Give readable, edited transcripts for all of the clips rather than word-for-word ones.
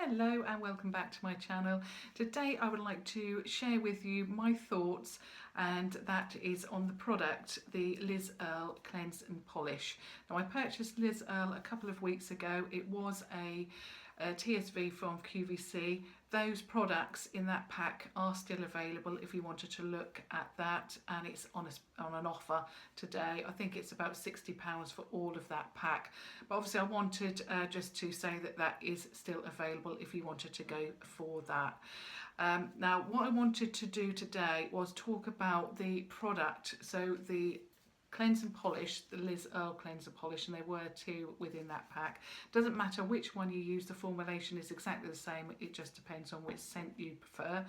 Hello and welcome back to my channel. Today I would like to share with you my thoughts, and that is on the product, the Liz Earle Cleanse and Polish. Now I purchased Liz Earle a couple of weeks ago. It was a TSV from QVC. Those products in that pack are still available if you wanted to look at that, and it's on an offer today. I think it's about £60 for all of that pack, but obviously I wanted just to say that that is still available if you wanted to go for that. Now what I wanted to do today was talk about the product, so the Cleanse and Polish, the Liz Earle Cleanse and Polish, and there were two within that pack. Doesn't matter which one you use, the formulation is exactly the same, it just depends on which scent you prefer.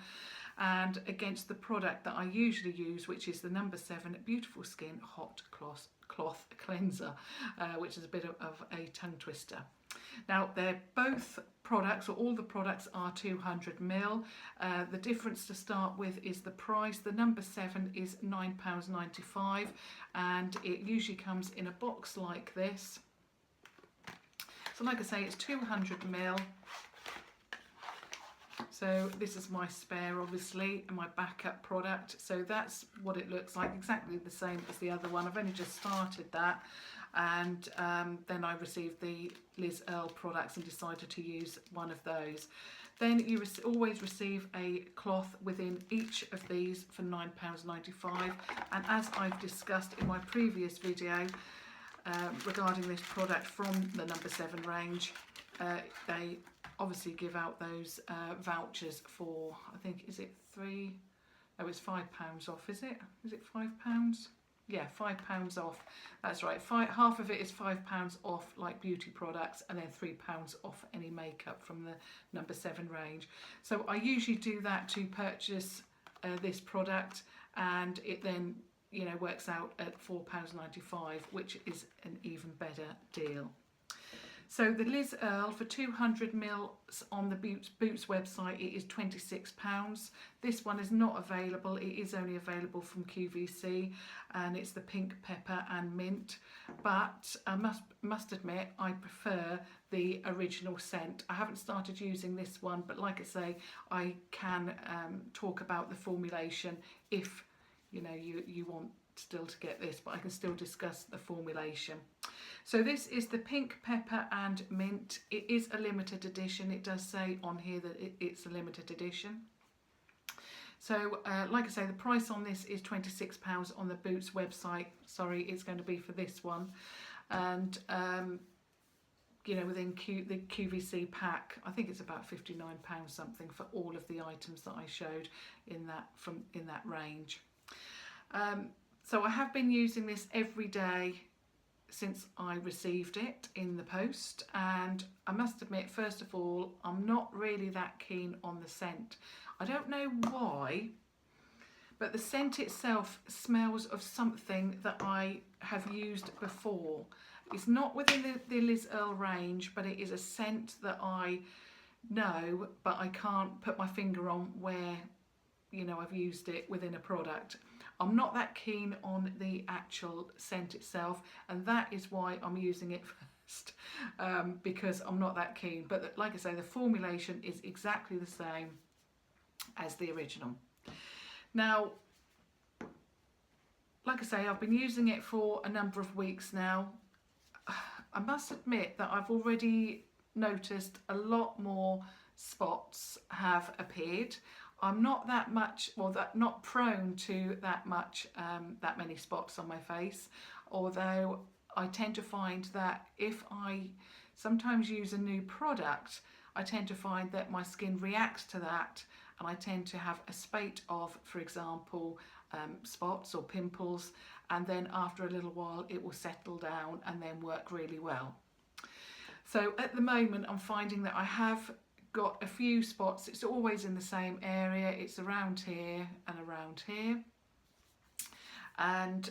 And against the product that I usually use, which is the No7 Beautiful Skin Hot Cloth Cleanser, which is a bit of a tongue twister. Now they're both products, or all the products are 200ml. The difference to start with is the price. The No7 is £9.95 and it usually comes in a box like this. So like I say, it's 200ml. So this is my spare, obviously, and my backup product. So that's what it looks like, exactly the same as the other one. I've only just started that, and then I received the Liz Earle products and decided to use one of those. Then you always receive a cloth within each of these for £9.95. And as I've discussed in my previous video regarding this product from the No7 range, they obviously give out those vouchers for, I think, is it it's £5 off, is it? Is it £5? Yeah, £5 off. That's right. Half of it is £5 off, like beauty products, and then £3 off any makeup from the No7 range. So I usually do that to purchase this product, and it then, you know, works out at £4.95, which is an even better deal. So the Liz Earle for 200ml on the Boots website, it is £26. This one is not available. It is only available from QVC, and it's the pink pepper and mint. But I must admit, I prefer the original scent. I haven't started using this one, but like I say, I can talk about the formulation if you know you want still to get this, but I can still discuss the formulation. So this is the pink pepper and mint. It is a limited edition. It does say on here that it's a limited edition. So like I say, the price on this is £26 on the Boots website. Sorry, it's going to be for this one. And you know, within the QVC pack, I think it's about £59 something for all of the items that I showed in that range. So I have been using this every day since I received it in the post, and I must admit, first of all, I'm not really that keen on the scent. I don't know why, but the scent itself smells of something that I have used before. It's not within the Liz Earle range, but it is a scent that I know, but I can't put my finger on where, you know, I've used it within a product. I'm not that keen on the actual scent itself, and that is why I'm using it first, because I'm not that keen. But like I say, the formulation is exactly the same as the original. Now, like I say, I've been using it for a number of weeks now. I must admit that I've already noticed a lot more spots have appeared. I'm not that much, or not prone to that many spots on my face, although I tend to find that if I sometimes use a new product, I tend to find that my skin reacts to that, and I tend to have a spate of, for example, spots or pimples, and then after a little while it will settle down and then work really well. So at the moment I'm finding that I have got a few spots. It's always in the same area. It's around here and around here, and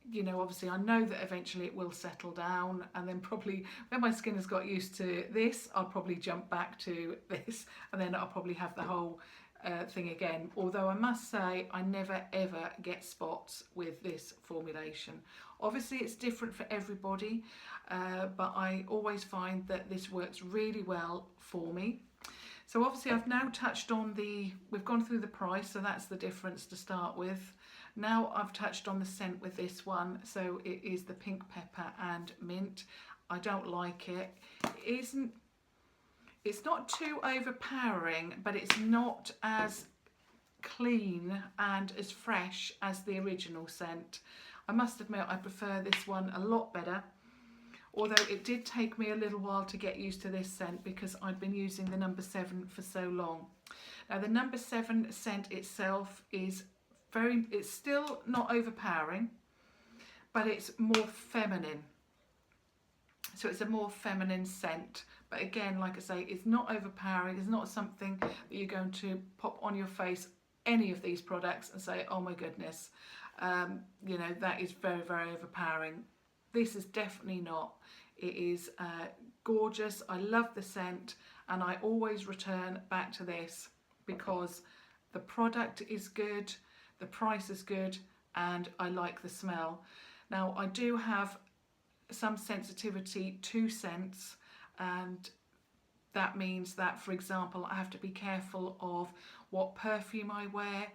you know, obviously I know that eventually it will settle down, and then probably when my skin has got used to this, I'll probably jump back to this, and then I'll probably have the whole thing again, although I must say I never ever get spots with this formulation. Obviously it's different for everybody, but I always find that this works really well for me. So obviously I've now touched on we've gone through the price, so that's the difference to start with. Now I've touched on the scent with this one, so it is the pink pepper and mint. I don't like it. It's not too overpowering, but it's not as clean and as fresh as the original scent. I must admit I prefer this one a lot better, although it did take me a little while to get used to this scent because I'd been using the No. 7 for so long. Now the No. 7 scent itself is it's still not overpowering, but it's more feminine. So it's a more feminine scent. But again, like I say, it's not overpowering. It's not something that you're going to pop on your face, any of these products, and say, oh my goodness, you know, that is very, very overpowering. This is definitely not. It is gorgeous. I love the scent, and I always return back to this because the product is good, the price is good, and I like the smell. Now, I do have some sensitivity to scents, and that means that, for example, I have to be careful of what perfume I wear.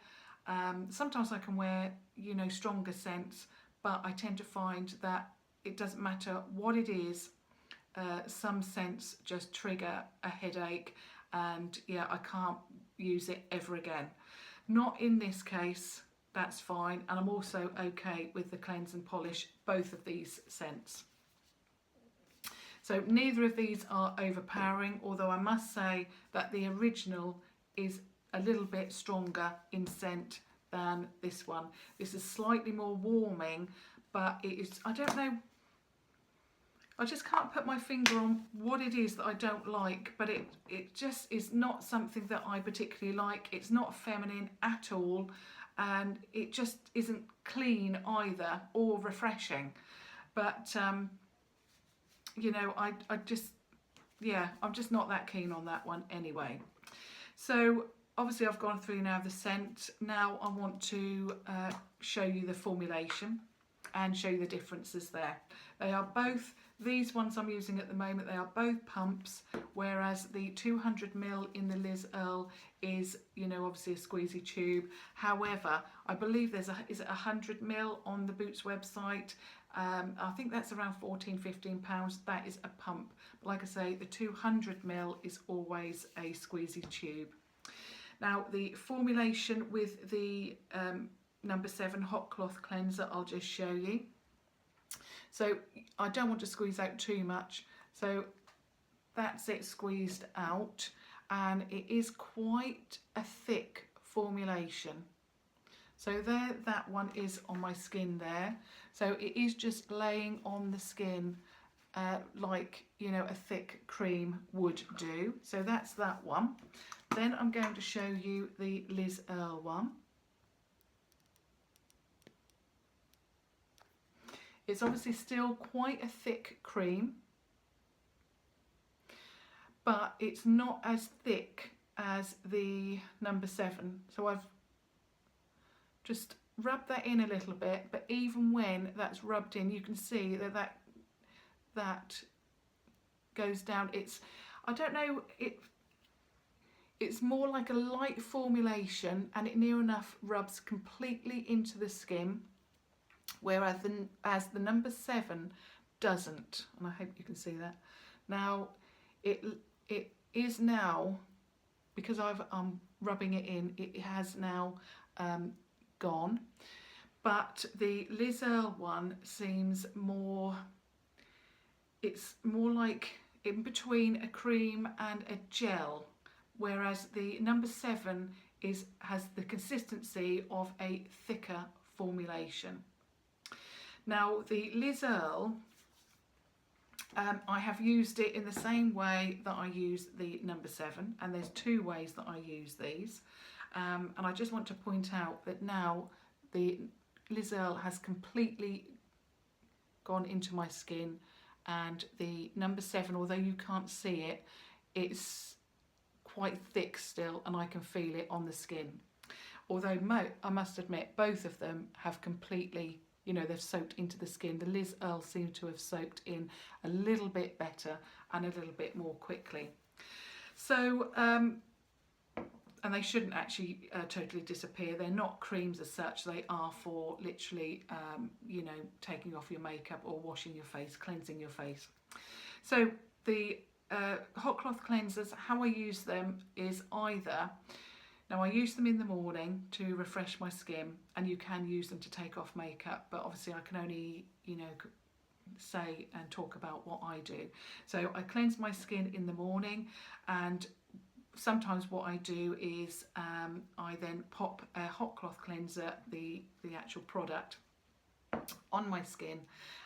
Sometimes I can wear, you know, stronger scents, but I tend to find that it doesn't matter what it is. Some scents just trigger a headache, and yeah, I can't use it ever again. Not in this case, that's fine, and I'm also okay with the cleanse and polish, both of these scents. So neither of these are overpowering, although I must say that the original is a little bit stronger in scent than this one. This is slightly more warming, but it is, I don't know, I just can't put my finger on what it is that I don't like, but it just is not something that I particularly like. It's not feminine at all, and it just isn't clean either or refreshing. But you know, I just, yeah, I'm just not that keen on that one anyway. So obviously I've gone through now the scent. Now I want to show you the formulation and show you the differences there. They are both, these ones I'm using at the moment, they are both pumps, whereas the 200ml in the Liz Earle is, you know, obviously a squeezy tube. However, I believe there's is it 100ml on the Boots website? I think that's around £14–15. That is a pump. But like I say, the 200ml is always a squeezy tube. Now the formulation with the No. 7 hot cloth cleanser, I'll just show you. So I don't want to squeeze out too much, so that's it squeezed out, and it is quite a thick formulation. So there, that one is on my skin there. So it is just laying on the skin like, you know, a thick cream would do. So that's that one. Then I'm going to show you the Liz Earle one. It's obviously still quite a thick cream, but it's not as thick as the No. 7. So I've just rubbed that in a little bit, but even when that's rubbed in, you can see that that goes down. It's, I don't know, it's more like a light formulation, and it near enough rubs completely into the skin, whereas the No. 7 doesn't, and I hope you can see that. Now it is now, because I'm rubbing it in, it has now gone, but the Liz Earle one seems more, it's more like in between a cream and a gel, whereas the No. 7 has the consistency of a thicker formulation. Now the Liz Earle, I have used it in the same way that I use the No. 7, and there's two ways that I use these, and I just want to point out that now the Liz Earle has completely gone into my skin, and the No. 7, although you can't see it, it's quite thick still, and I can feel it on the skin. Although I must admit, both of them have completely, you know, they've soaked into the skin. The Liz Earle seemed to have soaked in a little bit better and a little bit more quickly. So, and they shouldn't actually totally disappear. They're not creams as such. They are for literally, you know, taking off your makeup or washing your face, cleansing your face. So the hot cloth cleansers, how I use them is either, now I use them in the morning to refresh my skin, and you can use them to take off makeup, but obviously I can only, you know, say and talk about what I do. So I cleanse my skin in the morning, and sometimes what I do is I then pop a hot cloth cleanser, the actual product, on my skin,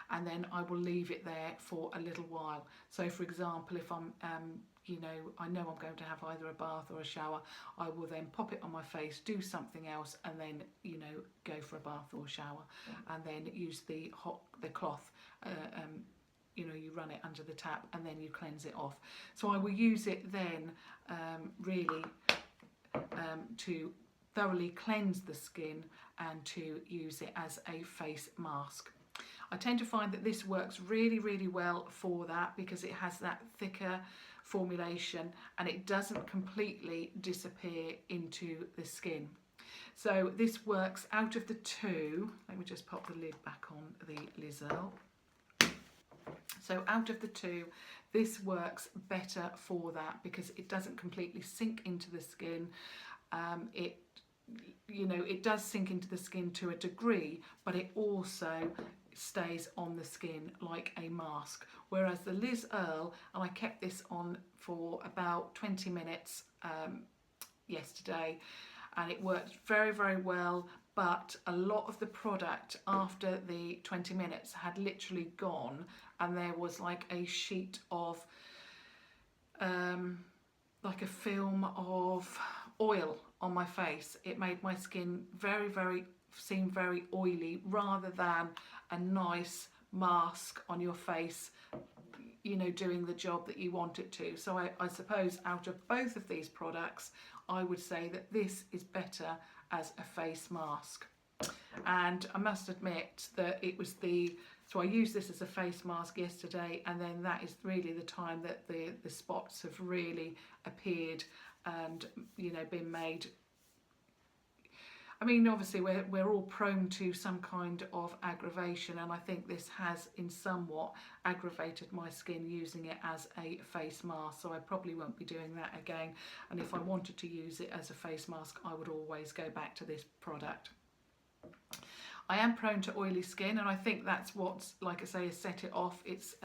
and then I will leave it there for a little while. So for example, if I'm you know, I know I'm going to have either a bath or a shower, I will then pop it on my face, do something else, and then, you know, go for a bath or a shower, and then use the cloth. You know, you run it under the tap and then you cleanse it off. So I will use it then really to thoroughly cleanse the skin and to use it as a face mask. I tend to find that this works really, really well for that, because it has that thicker formulation and it doesn't completely disappear into the skin. So this works out of the two. Let me just pop the lid back on the Liz Earle. So out of the two, this works better for that, because it doesn't completely sink into the skin. It, you know, it does sink into the skin to a degree, but it also stays on the skin like a mask. Whereas the Liz Earle, and I kept this on for about 20 minutes yesterday, and it worked very, very well. But a lot of the product after the 20 minutes had literally gone, and there was like a sheet of, like a film of oil on my face. It made my skin seem very oily, rather than a nice mask on your face, you know, doing the job that you want it to. So I suppose out of both of these products, I would say that this is better as a face mask. And I must admit that it was so I used this as a face mask yesterday, and then that is really the time that the spots have really appeared and, you know, been made. I mean, obviously we're all prone to some kind of aggravation, and I think this has in somewhat aggravated my skin using it as a face mask, so I probably won't be doing that again. And if I wanted to use it as a face mask, I would always go back to this product. I am prone to oily skin, and I think that's what's, like I say, has set it off. It's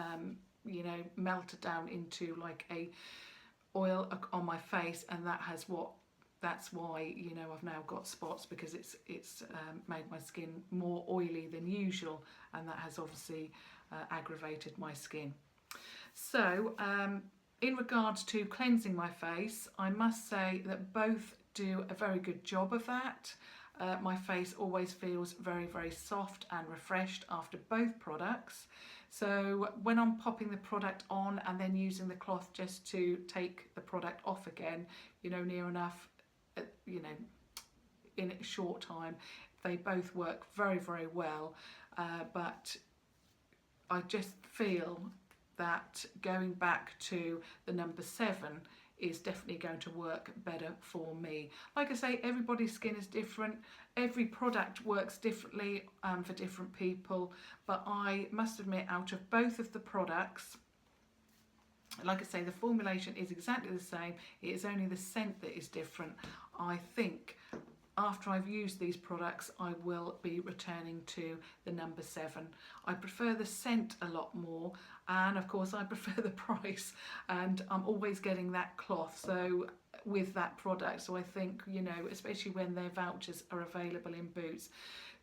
you know, melted down into like a oil on my face, and that's why, you know, I've now got spots, because it's made my skin more oily than usual, and that has obviously aggravated my skin. So in regards to cleansing my face, I must say that both do a very good job of that. My face always feels very, very soft and refreshed after both products. So when I'm popping the product on and then using the cloth just to take the product off again, you know, near enough, you know, in a short time, they both work very, very well. But I just feel that going back to the number 7 is definitely going to work better for me. Like I say, everybody's skin is different. Every product works differently for different people. But I must admit, out of both of the products, like I say, the formulation is exactly the same. It is only the scent that is different. I think after I've used these products, I will be returning to the number 7. I prefer the scent a lot more, and of course I prefer the price, and I'm always getting that cloth so with that product. So I think, you know, especially when their vouchers are available in Boots,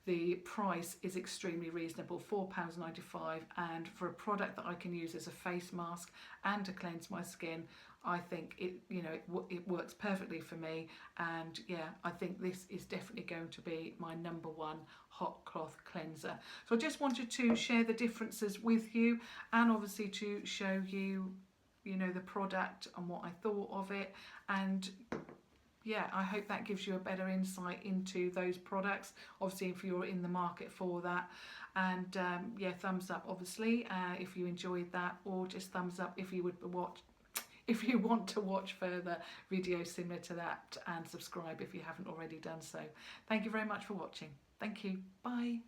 the price is extremely reasonable, £4.95, and for a product that I can use as a face mask and to cleanse my skin, I think it, you know, it works perfectly for me. And yeah, I think this is definitely going to be my number 1 hot cloth cleanser. So I just wanted to share the differences with you, and obviously to show you, you know, the product and what I thought of it. And yeah, I hope that gives you a better insight into those products, obviously if you're in the market for that. And yeah, thumbs up obviously if you enjoyed that, or just thumbs up if you would watch, if you want to watch further videos similar to that, and subscribe if you haven't already done so. Thank you very much for watching. Thank you. Bye.